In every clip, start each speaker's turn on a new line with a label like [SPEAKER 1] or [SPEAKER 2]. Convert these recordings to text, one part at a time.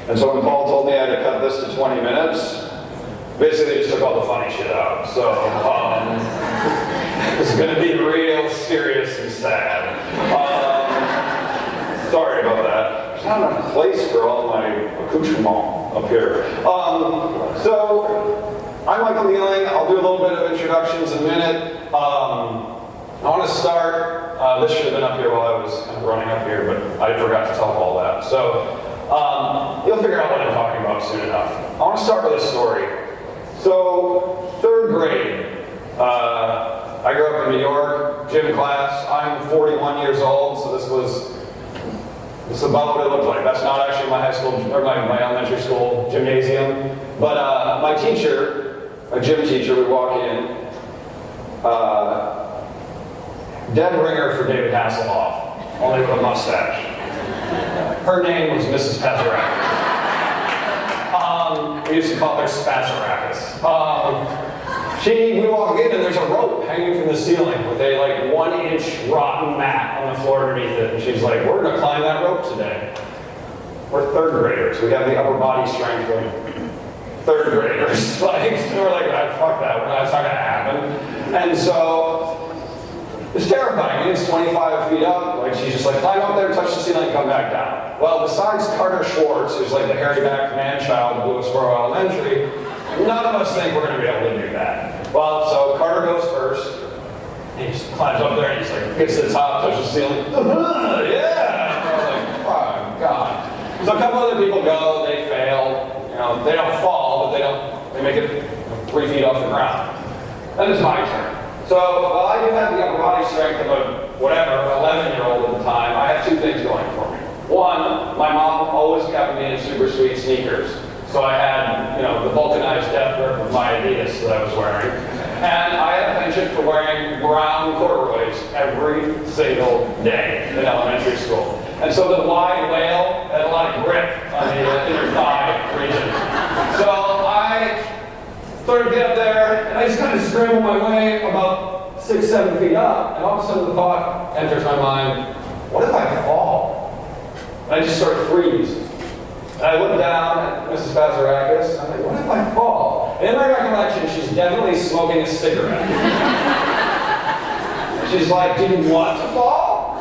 [SPEAKER 1] And so when Paul told me I had to cut this to 20 minutes, basically they just took all the funny shit out. So it's going to be real serious and sad. Sorry about that. There's not enough place for all my accoutrement up here. So I'm Michael Nieling. I'll do a little bit of introductions in a minute. I want to start, this should have been up here while I was kind of running up here, but I forgot to tell all that. So you'll figure out what I'm talking about soon enough. I want to start with a story. So, 3rd grade. I grew up in New York, gym class. I'm 41 years old, so this is about what it looked like. That's not actually my high school, or my elementary school gymnasium. But my teacher, a gym teacher, would walk in. Dead ringer for David Hasselhoff, only with a mustache. Her name was Mrs. Pazarakis. We used to call her Spazarakis. We walk in and there's a rope hanging from the ceiling with a like 1-inch rotten mat on the floor underneath it. And she's like, we're gonna climb that rope today. We're 3rd graders. We have the upper body strength of 3rd graders. Like, we're like, fuck that, that's not gonna happen. And so, it's terrifying. It's 25 feet up. Like, she's just like, climb up there, touch the ceiling, come back down. Well, besides Carter Schwartz, who's like the hairy-backed man-child of Lewisboro Elementary, none of us think we're going to be able to do that. Well, so Carter goes first. He just climbs up there and he's like, gets to the top, touches the ceiling. Yeah! And I was like, oh, God. So a couple other people go, they fail. You know, they don't fall, but they make it 3 feet off the ground. Then it's my turn. So, while I do have the upper body strength of a, 11-year-old at the time, I have 2 things going for me. One, my mom always kept me in super sweet sneakers. So I had, the vulcanized death grip of my Adidas that I was wearing. And I had a penchant for wearing brown corduroys every single day in elementary school. And so the wide whale had a lot of grip on the inner thigh region. So I started to get up there, and I just kind of scrambled my way about 6-7 feet up, and all of a sudden the thought enters my mind, what if I fall? And I just sort of freeze. And I look down at Mrs. Pazarakis, and I'm like, what if I fall? And in my recollection, she's definitely smoking a cigarette. She's like, do you want to fall?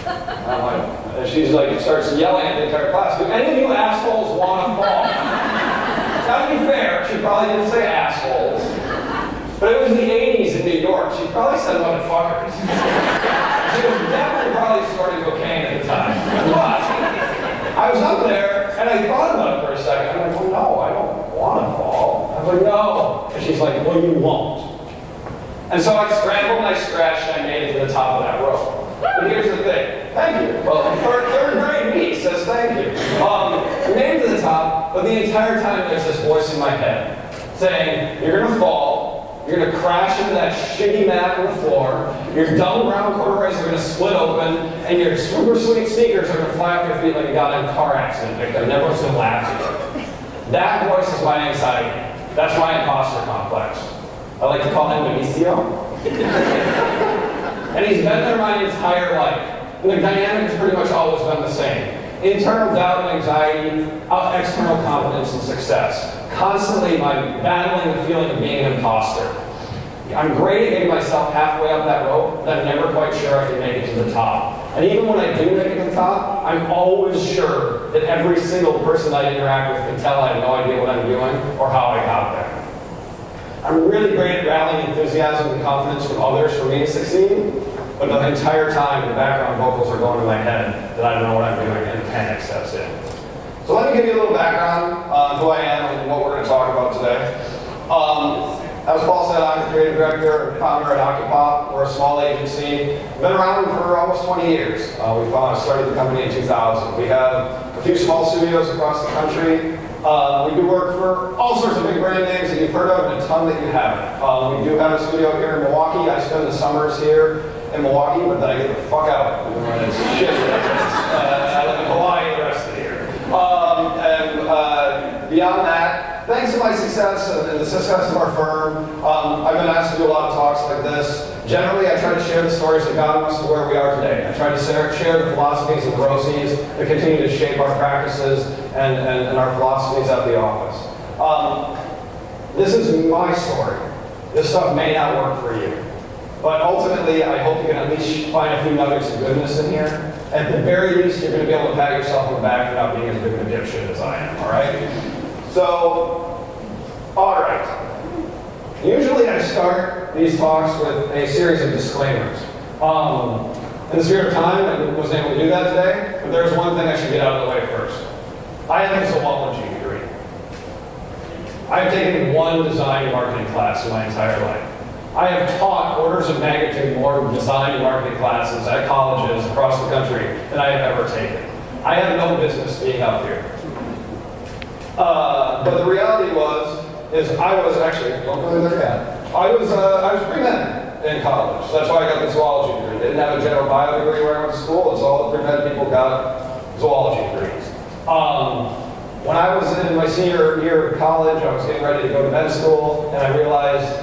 [SPEAKER 1] And I'm like, and she's like, starts yelling at the entire class, do any of you assholes want to fall? Now, to be fair, she probably didn't say assholes, but it was the 80s in New York. She probably said motherfuckers. She was definitely probably snorting cocaine at the time. But I was up there, and I thought about it for a second. I'm like, well, no, I don't want to fall. I was like, no. And she's like, well, you won't. And so I scrambled, and I scratched, and I made it to the top of that rope. But here's the thing. Thank you. Well, 3rd grade me says thank you. We made it to the top, but the entire time there's this voice in my head saying, you're going to fall, you're going to crash into that shitty mat on the floor, your dumb brown corduroys are going to split open, and your super sweet sneakers are going to fly off your feet like you got in a car accident victim, and everyone's going to laugh at you. That voice is my anxiety. That's my imposter complex. I like to call him Benicio. And he's been there my entire life. And the dynamic has pretty much always been the same. Internal doubt and anxiety, external confidence and success. Constantly battling the feeling of being an imposter. I'm great at getting myself halfway up that rope, but I'm never quite sure I can make it to the top. And even when I do make it to the top, I'm always sure that every single person I interact with can tell I have no idea what I'm doing or how I got there. I'm really great at rallying enthusiasm and confidence from others for me to succeed, but the entire time the background vocals are going in my head that I don't know what I'm doing and the panic steps in. So let me give you a little background on who I am and what we're going to talk about today. As Paul said, I'm the creative director and founder at Occupop. We're a small agency. We've been around for almost 20 years. We started the company in 2000. We have a few small studios across the country. We do work for all sorts of big brand names that you've heard of and a ton that you haven't. We do have a studio here in Milwaukee. I spend the summers here in Milwaukee, but then I get the fuck out when it's shit. I live in Hawaii the rest of the year. Beyond that, thanks to my success and the success of our firm, I've been asked to do a lot of talks like this. Generally, I try to share the stories that got us to where we are today. I try to share the philosophies and the neuroses that continue to shape our practices and our philosophies at the office. This is my story. This stuff may not work for you. But ultimately, I hope you can at least find a few nuggets of goodness in here. At the very least, you're going to be able to pat yourself on the back for not being as big of a dipshit as I am, all right? So, all right. Usually I start these talks with a series of disclaimers. In the spirit of time, I wasn't able to do that today, but there's one thing I should get out of the way first. I have a zoology degree. I've taken one design marketing class in my entire life. I have taught orders of magnitude more design and marketing classes at colleges across the country than I have ever taken. I have no business being up here. But the reality is I was actually, don't go there yet. I was pre-med in college. So that's why I got the zoology degree. They didn't have a general bio degree where I went to school. It's all the pre-med people got zoology degrees. When I was in my senior year of college, I was getting ready to go to med school, and I realized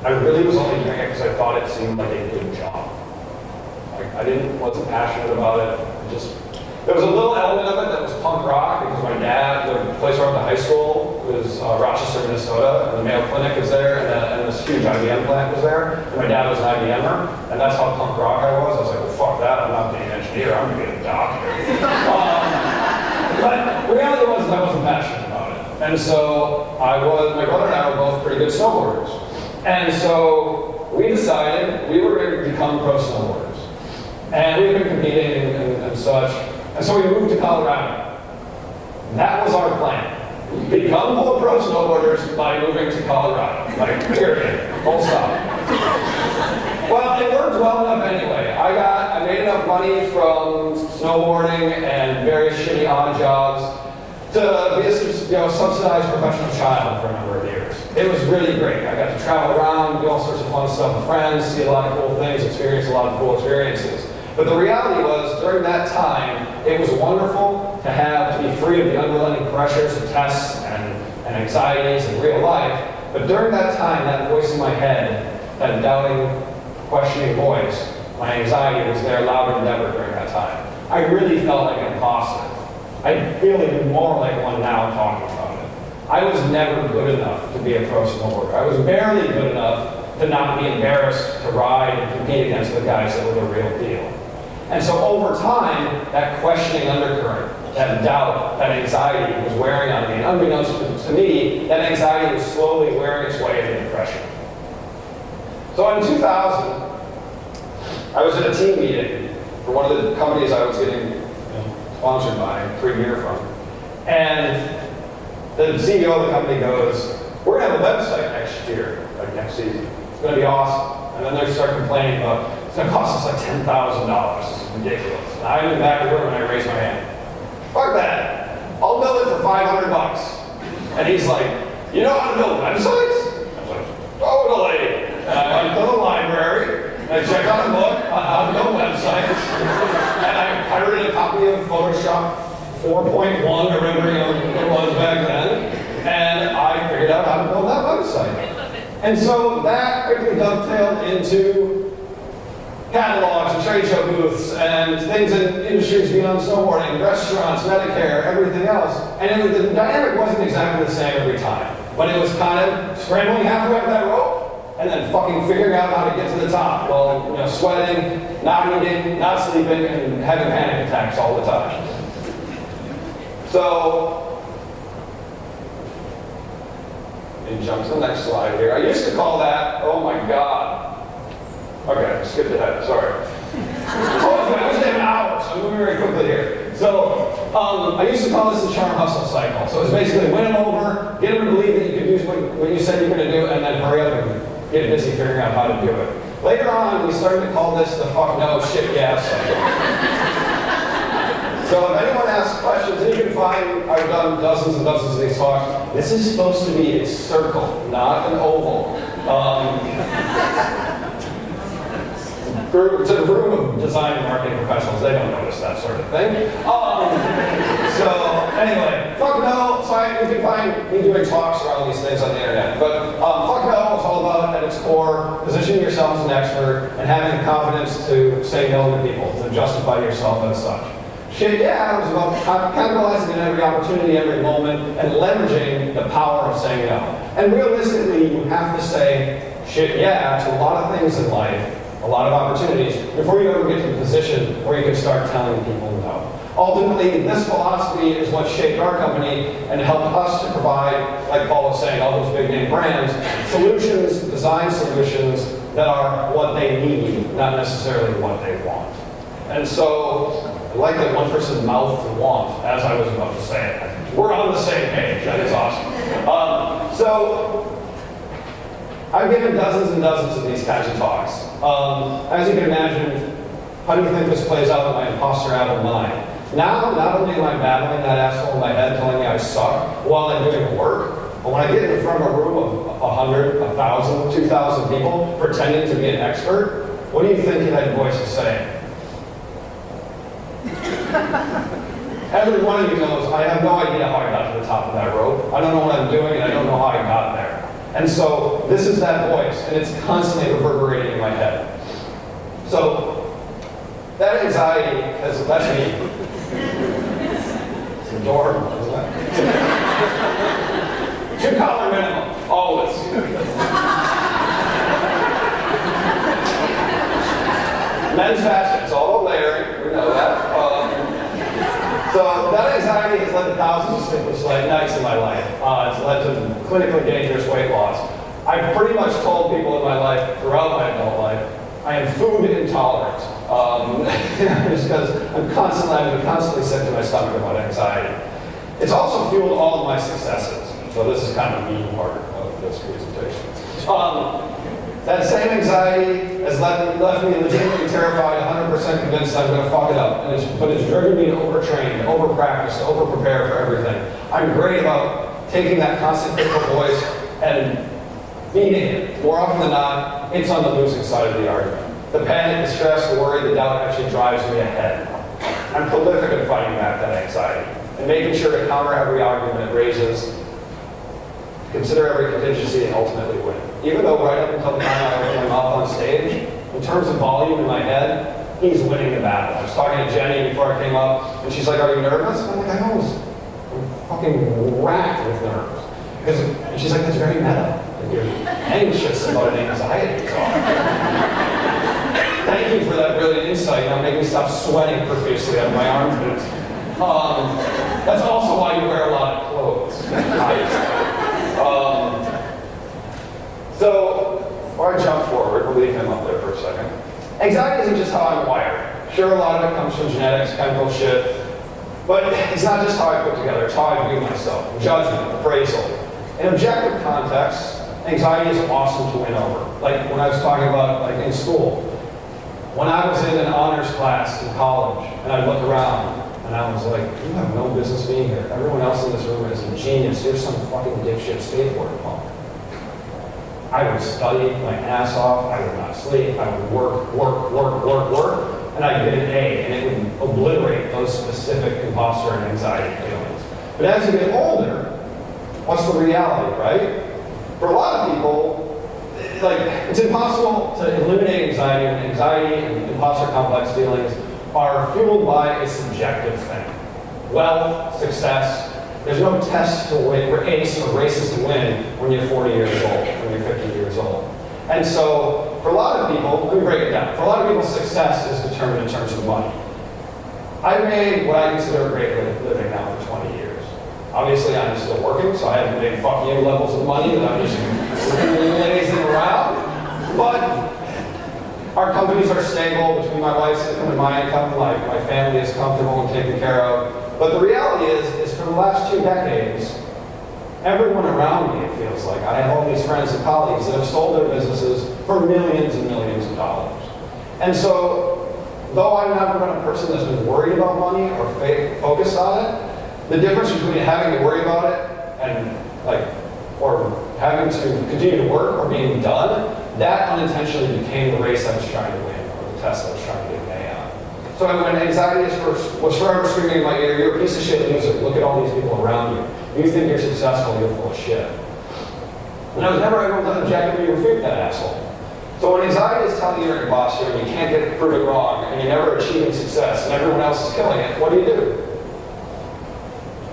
[SPEAKER 1] I really was only doing it because I thought it seemed like a good job. Wasn't passionate about it. There was a little element of it that was punk rock because my dad, the place where I went to high school was Rochester, Minnesota, and the Mayo Clinic was there, and this huge IBM plant was there, and my dad was an IBMer, and that's how punk rock I was. I was like, well, fuck that, I'm not being an engineer, I'm gonna be a doctor. But the reality was I wasn't passionate about it. And so my brother and I were both pretty good snowboarders. And so we decided we were going to become pro snowboarders. And we've been competing and such. And so we moved to Colorado. That was our plan. Become pro snowboarders by moving to Colorado. Like, period. Full stop. Well, it worked well enough anyway. I made enough money from snowboarding and various shitty odd jobs to be a subsidized professional child for a number of years. It was really great. I got to travel around, do all sorts of fun stuff with friends, see a lot of cool things, experience a lot of cool experiences. But the reality was, during that time, it was wonderful to be free of the unrelenting pressures of tests and anxieties in real life. But during that time, that voice in my head, that doubting, questioning voice, my anxiety was there louder than ever during that time. I really felt like an imposter. I feel even more like one now talking about it. I was never good enough to be a pro snowboarder. I was barely good enough to not be embarrassed to ride and compete against the guys that were the real deal. And so over time, that questioning undercurrent, that doubt, that anxiety was wearing on me. And unbeknownst to me, that anxiety was slowly wearing its way into depression. So in 2000, I was at a team meeting for one of the companies I was getting sponsored by, Premier from. And the CEO of the company goes, we're going to have a website next year, like next season. It's going to be awesome. And then they start complaining about, it's going to cost us like $10,000. This is ridiculous. And I'm in the back of the room and I raise my hand. Fuck that. I'll build it for $500. And he's like, you know how to build websites? I was like, totally. And I went to the library and I checked out a book on how to build websites. And I pirated a copy of Photoshop 4.1 or whatever it was back then. And I figured out how to build that website. And so that quickly dovetailed into catalogs and trade show booths and things in industries beyond snowboarding, restaurants, Medicare, everything else. And the dynamic wasn't exactly the same every time. But it was kind of scrambling halfway up that rope and then fucking figuring out how to get to the top while sweating, not eating, not sleeping, and having panic attacks all the time. So, let me jump to the next slide here. I used to call that, oh my God. Okay, skipped ahead, sorry. I wish they had an hour, so I'm moving very quickly here. So, I used to call this the charm hustle cycle. So it's basically win them over, get them to believe that you can do what you said you're going to do, and then hurry up and get busy figuring out how to do it. Later on, we started to call this the fuck no, shit yeah cycle. So if anyone asks questions, and you can find, I've done dozens and dozens of these talks. This is supposed to be a circle, not an oval. It's a room of design and marketing professionals. They don't notice that sort of thing. So anyway, fuck no. You can find me doing talks around these things on the internet. But fuck no, it's all about, at its core, positioning yourself as an expert and having the confidence to say no to people, to justify yourself as such. Shit yeah was about capitalizing on every opportunity, every moment, and leveraging the power of saying no. And realistically, you have to say shit yeah to a lot of things in life, a lot of opportunities, before you ever get to the position where you can start telling people no. Ultimately, this philosophy is what shaped our company and helped us to provide, like Paul was saying, all those big name brands, solutions, design solutions that are what they need, not necessarily what they want. And so, I like that one person mouthed want, as I was about to say it. We're on the same page, that is awesome. So, I've given dozens and dozens of these kinds of talks. As you can imagine, how do you think this plays out in my imposter adult mind? Now, not only am I battling that asshole in my head telling me I suck while I'm doing the work, but when I get in front of a room of 100, 1,000, 2,000 people pretending to be an expert, what do you think that voice is saying? Every one of you knows I have no idea how I got to the top of that rope. I don't know what I'm doing, and I don't know how I got there. And so this is that voice, and it's constantly reverberating in my head. So that anxiety has left me. It's adorable, isn't it? $2 minimum, always. Men's fashion, it's all layering, we know that. So that anxiety has led to thousands of sleepless nights in my life. It's led to clinically dangerous weight loss. I've pretty much told people in my life, throughout my adult life, I am food intolerant. Just because I'm constantly sick to my stomach about anxiety. It's also fueled all of my successes. So this is kind of the mean part of this presentation. That same anxiety has left me legitimately terrified, 100% convinced I'm going to fuck it up. But it's driven me to overtrain, to overpractice, to overprepare for everything. I'm great about taking that constant critical voice and beating it. More often than not, it's on the losing side of the argument. The panic, the stress, the worry, the doubt actually drives me ahead. I'm prolific at fighting back that anxiety and making sure to counter every argument it raises, consider every contingency, and ultimately win. Even though right up until the time I open my mouth on stage, in terms of volume in my head, he's winning the battle. I was talking to Jenny before I came up, and she's like, "Are you nervous?" I'm like, I'm fucking racked with nerves. And she's like, "That's very meta. You're anxious about an anxiety disorder." Thank you for that brilliant insight. It'll make me stop sweating profusely out of my armpits. That's also why you wear a lot of clothes. So, before I jump forward, we'll leave him up there for a second. Anxiety isn't just how I'm wired. Sure, a lot of it comes from genetics, chemical shit, but it's not just how I put together, it's how I view myself. Judgment, appraisal. In objective context, anxiety is awesome to win over. Like when I was talking about like in school. When I was in an honors class in college, and I'd look around, and I was like, you have no business being here. Everyone else in this room is a genius. You're some fucking dipshit skateboard punk. I would study my ass off. I would not sleep. I would work, and I'd get an A, and it would obliterate those specific imposter and anxiety feelings. But as you get older, what's the reality, right? For a lot of people, it's impossible to eliminate anxiety, and anxiety and imposter complex feelings are fueled by a subjective thing. Wealth, success. There's no test to win, or ace or races to win when you're 40 years old, when you're 50 years old. And so, for a lot of people, let me break it down. For a lot of people, success is determined in terms of money. I've made what I consider a great living now for 20 years. Obviously, I'm still working, so I haven't made fuck you levels of money that I'm just lazing around. But our companies are stable between my wife's income and my income. My family is comfortable and taken care of. But the reality is for the last 2 decades, everyone around me, it feels like, I have all these friends and colleagues that have sold their businesses for millions and millions of dollars. And so, though I've never been a person that's been worried about money or focused on it, the difference between having to worry about it and or having to continue to work or being done, that unintentionally became the race I was trying to win, or the test I was trying to get an A on. So when anxiety was forever screaming in my ear, "You're a piece of shit loser. Look at all these people around you. You think you're successful, you're full of shit." And I was never able to objectively refute that asshole. So when anxiety is telling you you're your boss here and you can't get it proven wrong and you're never achieving success and everyone else is killing it, what do?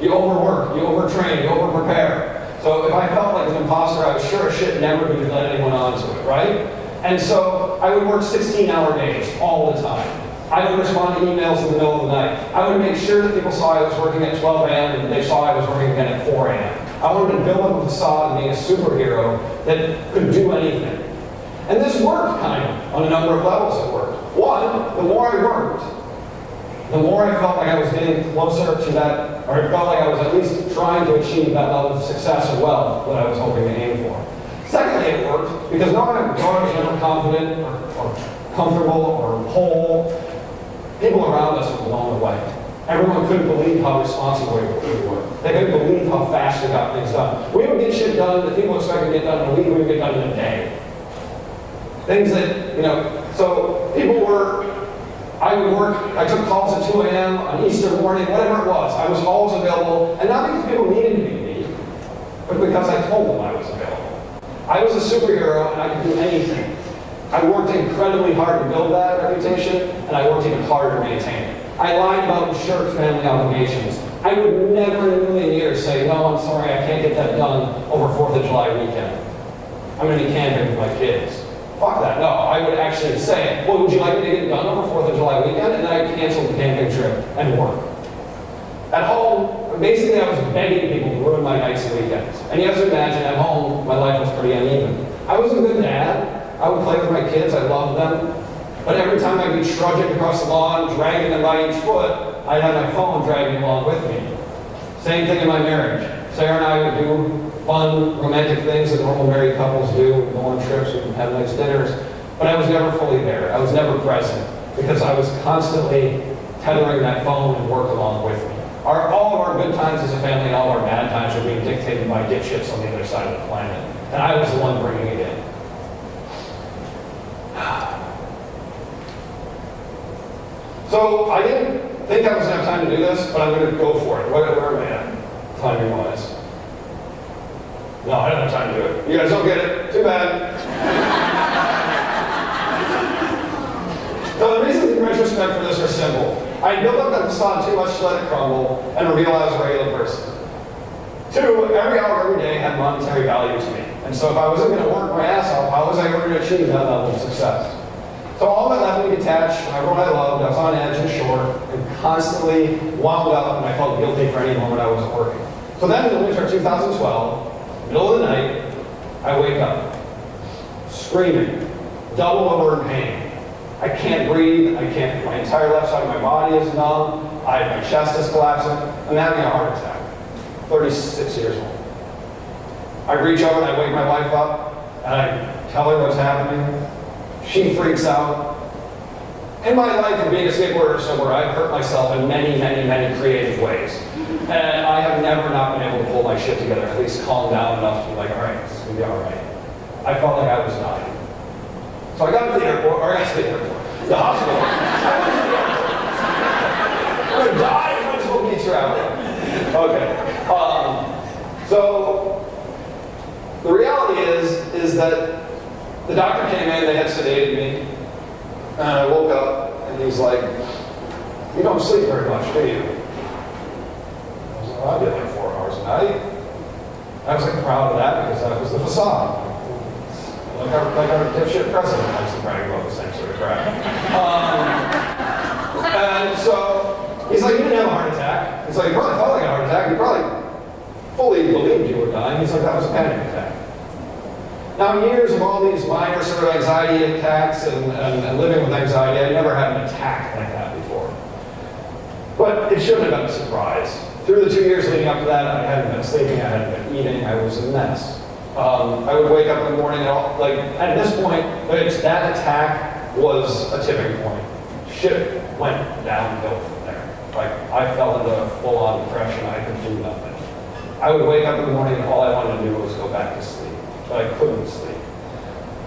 [SPEAKER 1] You overwork, you overtrain, you overprepare. So if I felt like an imposter, I was sure as shit never to let anyone onto it, right? And so I would work 16-hour days all the time. I would respond to emails in the middle of the night. I would make sure that people saw I was working at 12 a.m. and they saw I was working again at 4 a.m. I wanted to build up a facade of being a superhero that could do anything. And this worked, kind of, on a number of levels it worked. One, the more I worked, the more I felt like I was getting closer to that, or I felt like I was at least trying to achieve that level of success or wealth that I was hoping to aim for. Secondly, it worked because no one was never confident or comfortable or whole. People around us were blown away. Everyone couldn't believe how responsible we were. They couldn't believe how fast we got things done. We would get shit done that people expected to get done in a week, we would get done in a day. Things that, so people were, I would work, I took calls at 2 a.m. on Easter morning, whatever it was. I was always available, and not because people needed to be me, but because I told them I was available. I was a superhero, and I could do anything. I worked incredibly hard to build that reputation, and I worked even harder to maintain it. I lied about and shirked family obligations. I would never in a million years say, no, I'm sorry, I can't get that done over 4th of July weekend. I'm going to be camping with my kids. Fuck that. No, I would actually say, well, would you like me to get it done over 4th of July weekend? And then I'd cancel the camping trip and work. At home, basically I was begging people to ruin my nights and weekends. And you have to imagine, at home, my life was pretty uneven. I was a good dad. I would play with my kids. I loved them. But every time I'd be trudging across the lawn, dragging them by each foot, I'd have my phone dragging along with me. Same thing in my marriage. Sarah and I would do fun, romantic things that normal married couples do. We'd go on trips, we'd have nice dinners. But I was never fully there. I was never present because I was constantly tethering that phone and work along with me. All of our good times as a family and all of our bad times were being dictated by dipshits on the other side of the planet. And I was the one bringing it in. So I didn't think I was going to have time to do this, but I'm going to go for it. Where am I at, timing-wise? No, I don't have time to do it. You guys don't get it. Too bad. So the reasons in retrospect for this are simple. I built up that facade too much to let it crumble and reveal I was a regular person. Two, every hour every day had monetary value to me. And so if I wasn't going to work my ass off, how was I going to achieve that level of success? So all that left me detached from everyone I loved. I was on edge and short and constantly wound up, and I felt guilty for any moment I wasn't working. So then in the winter of 2012, middle of the night, I wake up, screaming, double over in pain. I can't breathe, my entire left side of my body is numb, my chest is collapsing, I'm having a heart attack, 36 years old. I reach over and I wake my wife up, and I tell her what's happening. She freaks out. In my life of being a skateboarder somewhere, I've hurt myself in many, many, many creative ways. And I have never not been able to pull my shit together, at least calm down enough to be like, all right, this is going to be all right. I felt like I was dying. So I got to the airport, or I got to the airport, the hospital. I'm going to die, might as well be traveling. Okay. So the reality is that the doctor came in, they had sedated me, and I woke up, and he's like, you don't sleep very much, do you? I was like, well, I did like 4 hours a night. I was like proud of that because that was the facade. Like our dipshit president likes to brag about the same sort of crap. And so he's like, you didn't have a heart attack. He's like, you probably felt like a heart attack. You probably fully believed you were dying. He's like, that was a panic attack. Now, in years of all these minor sort of anxiety attacks and living with anxiety, I never had an attack like that before. But it shouldn't have been a surprise. Through the 2 years leading up to that, I hadn't been sleeping, I hadn't been eating, I was a mess. I would wake up in the morning and at this point, that attack was a tipping point. Shit went downhill from there. Like, I fell into a full-on depression, I could do nothing. I would wake up in the morning and all I wanted to do was go back to sleep. But I couldn't sleep.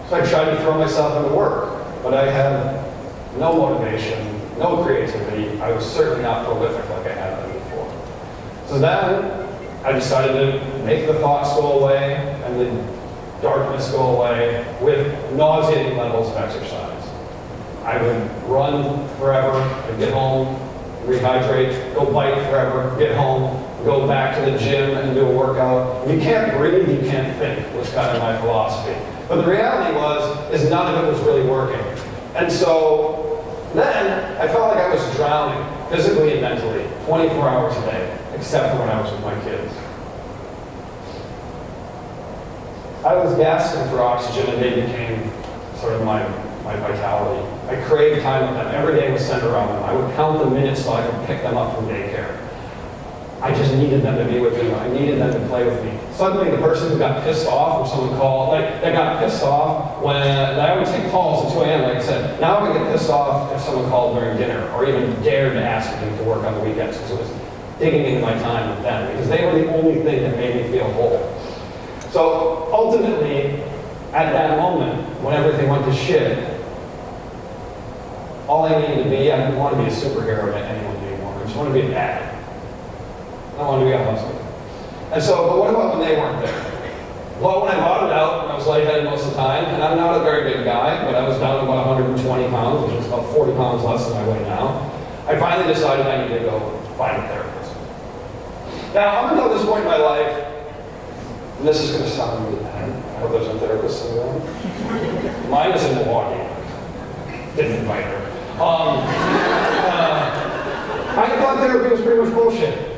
[SPEAKER 1] So I tried to throw myself into work, but I had no motivation, no creativity. I was certainly not prolific like I had been before. So then I decided to make the thoughts go away and then darkness go away with nauseating levels of exercise. I would run forever, I'd get home, rehydrate, go bike forever, get home, go back to the gym and do a workout. If you can't breathe, you can't think, was kind of my philosophy. But the reality is none of it was really working. And so then I felt like I was drowning, physically and mentally, 24 hours a day, except for when I was with my kids. I was gasping for oxygen and they became sort of my vitality. I craved time with them. Every day was centered around them. I would count the minutes so I could pick them up from daycare. I just needed them to be with me. I needed them to play with me. Suddenly the person who got pissed off when someone called, they got pissed off when I would take calls at 2 a.m. like I said. Now I get pissed off if someone called during dinner or even dared to ask me to work on the weekends because it was digging into my time with them because they were the only thing that made me feel whole. So ultimately, at that moment, when everything went to shit, all I needed to be, I didn't want to be a superhero to anyone anymore. I just wanted to be a dad. I wanted to be a husband. And so, but what about when they weren't there? Well, when I bottomed out, I was lightheaded most of the time, and I'm not a very big guy, but I was down to about 120 pounds, which is about 40 pounds less than I weigh now. I finally decided I needed to go find a therapist. Now, up until this point in my life, and this is going to sound really bad. I hope there's a therapist in the room. Mine is in Milwaukee. Didn't invite her. I thought therapy was pretty much bullshit.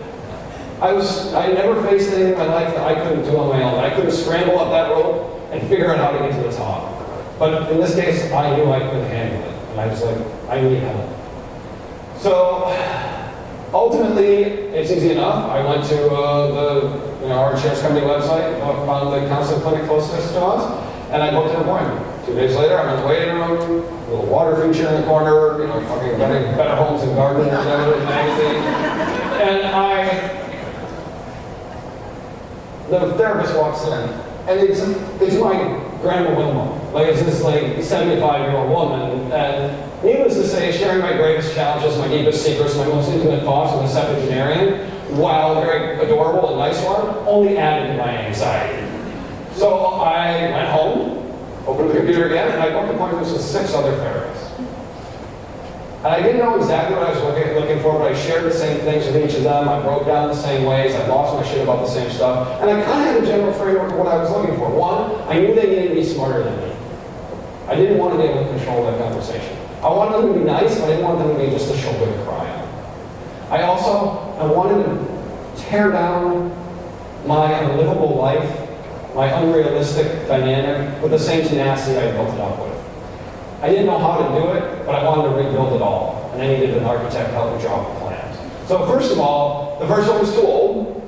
[SPEAKER 1] I never faced anything in my life that I couldn't do on my own. I couldn't scramble up that rope and figure out how to get to the top. But in this case, I knew I couldn't handle it. And I was like, I need help. So ultimately, it's easy enough. I went to our insurance company website, found the counseling clinic closest to us, and I booked an appointment. 2 days later, I'm in the waiting room, a little water feature in the corner, fucking better homes and gardens, whatever, magazine. And the therapist walks in, and it's my grandma Wilma. Like, it's this 75-year-old woman, and needless to say, sharing my greatest challenges, my deepest secrets, my most intimate thoughts with a septuagenarian, while a very adorable and nice one, only added to my anxiety. So I went home, opened the computer again, and I booked appointments with 6 other therapists. And I didn't know exactly what I was looking for, but I shared the same things with each of them. I broke down the same ways. I lost my shit about the same stuff. And I kind of had a general framework of what I was looking for. One, I knew they needed to be smarter than me. I didn't want to be able to control that conversation. I wanted them to be nice, but I didn't want them to be just a shoulder to cry on. I wanted to tear down my unlivable life, my unrealistic dynamic, with the same tenacity I built it up with. I didn't know how to do it, but I wanted to rebuild it all. And I needed an architect to help me draw up the plans. So first of all, the first one was too old.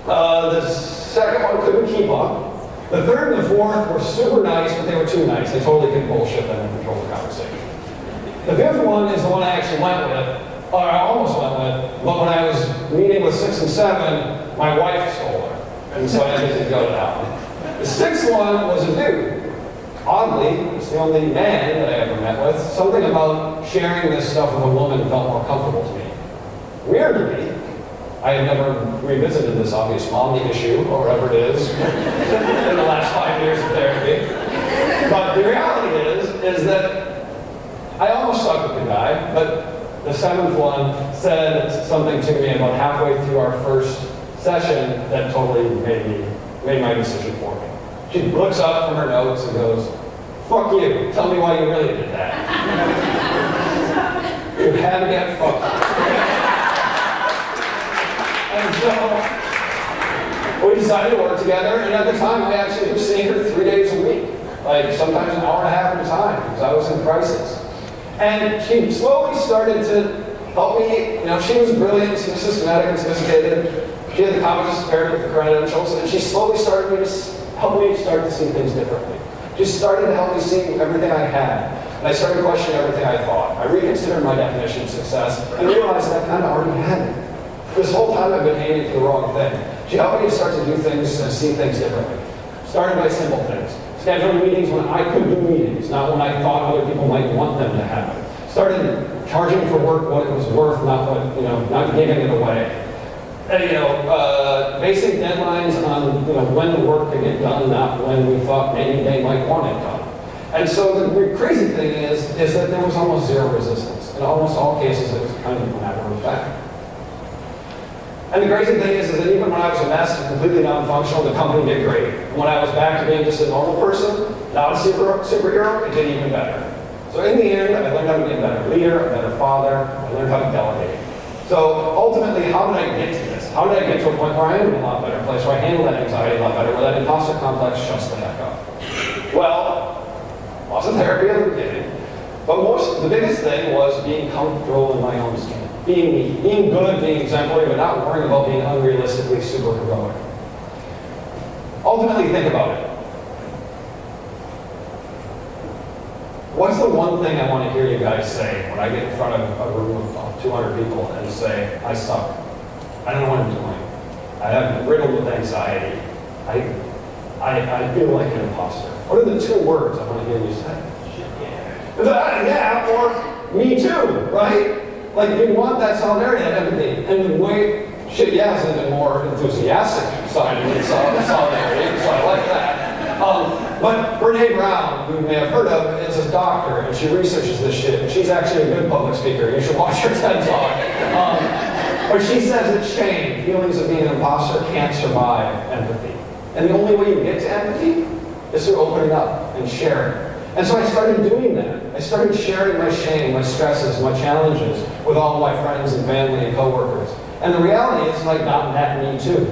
[SPEAKER 1] The second one couldn't keep up. The third and the fourth were super nice, but they were too nice. They totally could bullshit them and control the conversation. The fifth one is the one I actually went with, or I almost went with, but when I was meeting with 6 and 7, my wife stole her. And so I had to go down. The sixth one was a dude. Oddly, it's the only man that I ever met with. Something about sharing this stuff with a woman felt more comfortable to me. Weirdly, I had never revisited this obvious mommy issue, or whatever it is, in the last 5 years of therapy. But the reality is that I almost stuck with the guy, but the seventh one said something to me about halfway through our first session that totally made my decision for me. She looks up from her notes and goes, "Fuck you, tell me why you really did that." You had to get fucked. And so, we decided to work together, and at the time, I actually was seeing her 3 days a week. Like, sometimes an hour and a half at a time, because I was in crisis. And she slowly started to help me. She was brilliant, she was systematic and sophisticated. She had the competence paired with the credentials, and she slowly started to help me start to see things differently. She started to help me see everything I had. And I started questioning everything I thought. I reconsidered my definition of success and realized that I kind of already had it. This whole time I've been aiming for the wrong thing. She helped me to start to do things and see things differently. Started by simple things. Scheduling meetings when I could do meetings, not when I thought other people might want them to happen. Started charging for work what it was worth, not giving it away. basic deadlines on when the work could get done, not when we thought maybe they might want it done. And so the crazy thing is that there was almost zero resistance. In almost all cases, it was kind of a matter of fact. And the crazy thing is that even when I was a mess and completely non-functional, the company did great. And when I was back to being just a normal person, not a superhero, it did even better. So in the end, I learned how to be a better leader, a better father, I learned how to delegate. So ultimately, how did I get to this? How did I get to a point where I am in a lot better place, where I handle that anxiety a lot better, where that imposter complex shuts the heck up? Well, lots of therapy at the beginning, but the biggest thing was being comfortable in my own skin. Being me, being good, being exemplary, but not worrying about being unrealistically super heroic. Ultimately, think about it. What's the one thing I want to hear you guys say when I get in front of a room of 200 people and say, I suck. I don't know what I'm doing. I am riddled with anxiety. I feel like an imposter. What are the two words I want to hear you say? Yeah, or me too, right? Like, we want that solidarity, that empathy. And the way shit yeah is the more enthusiastic side of solidarity, so I like that. But Brene Brown, who you may have heard of, is a doctor, and she researches this shit. And she's actually a good public speaker. You should watch her TED Talk. But she says that shame, feelings of being an imposter, can't survive empathy. And the only way you get to empathy is through opening up and sharing. And so I started doing that. I started sharing my shame, my stresses, my challenges with all of my friends and family and coworkers. And the reality is, like, not that me too.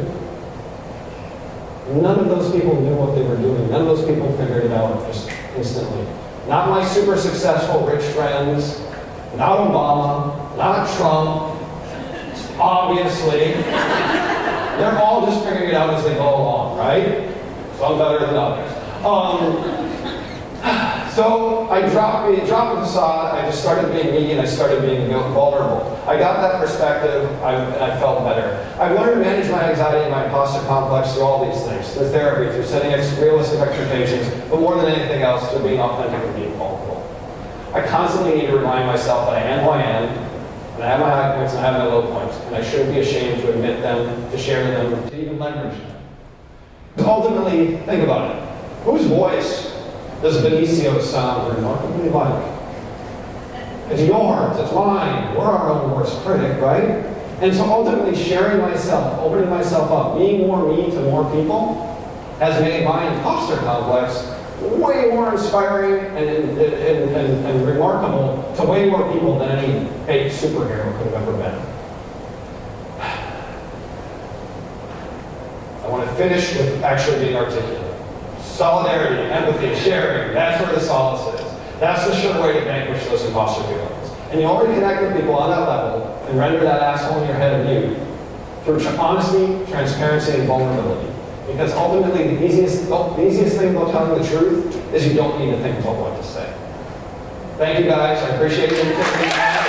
[SPEAKER 1] None of those people knew what they were doing. None of those people figured it out just instantly. Not my super successful rich friends, not Obama, not Trump, obviously. They're all just figuring it out as they go along, right? Some better than others. So I dropped the facade, I just started being me, and I started being vulnerable. I got that perspective, and I felt better. I've learned to manage my anxiety and my imposter complex through all these things, through therapy, through setting realistic expectations, but more than anything else, through being authentic and being vulnerable. I constantly need to remind myself that I am who I am, and I have my high points and I have my low points, and I shouldn't be ashamed to admit them, to share them, to even leverage them. But ultimately, think about it. Whose voice does Benicio sound remarkably like? It's yours, it's mine. We're our own worst critic, right? And so ultimately sharing myself, opening myself up, being more me to more people has made my imposter complex way more inspiring and remarkable to way more people than any fake superhero could have ever been. I want to finish with actually being articulate. Solidarity, empathy, sharing, that's where the solace is. That's the sure way to vanquish those imposter feelings. And you only connect with people on that level and render that asshole in your head of you through honesty, transparency, and vulnerability. Because ultimately, the easiest thing about telling the truth is you don't need to think about what to say. Thank you guys. I appreciate you.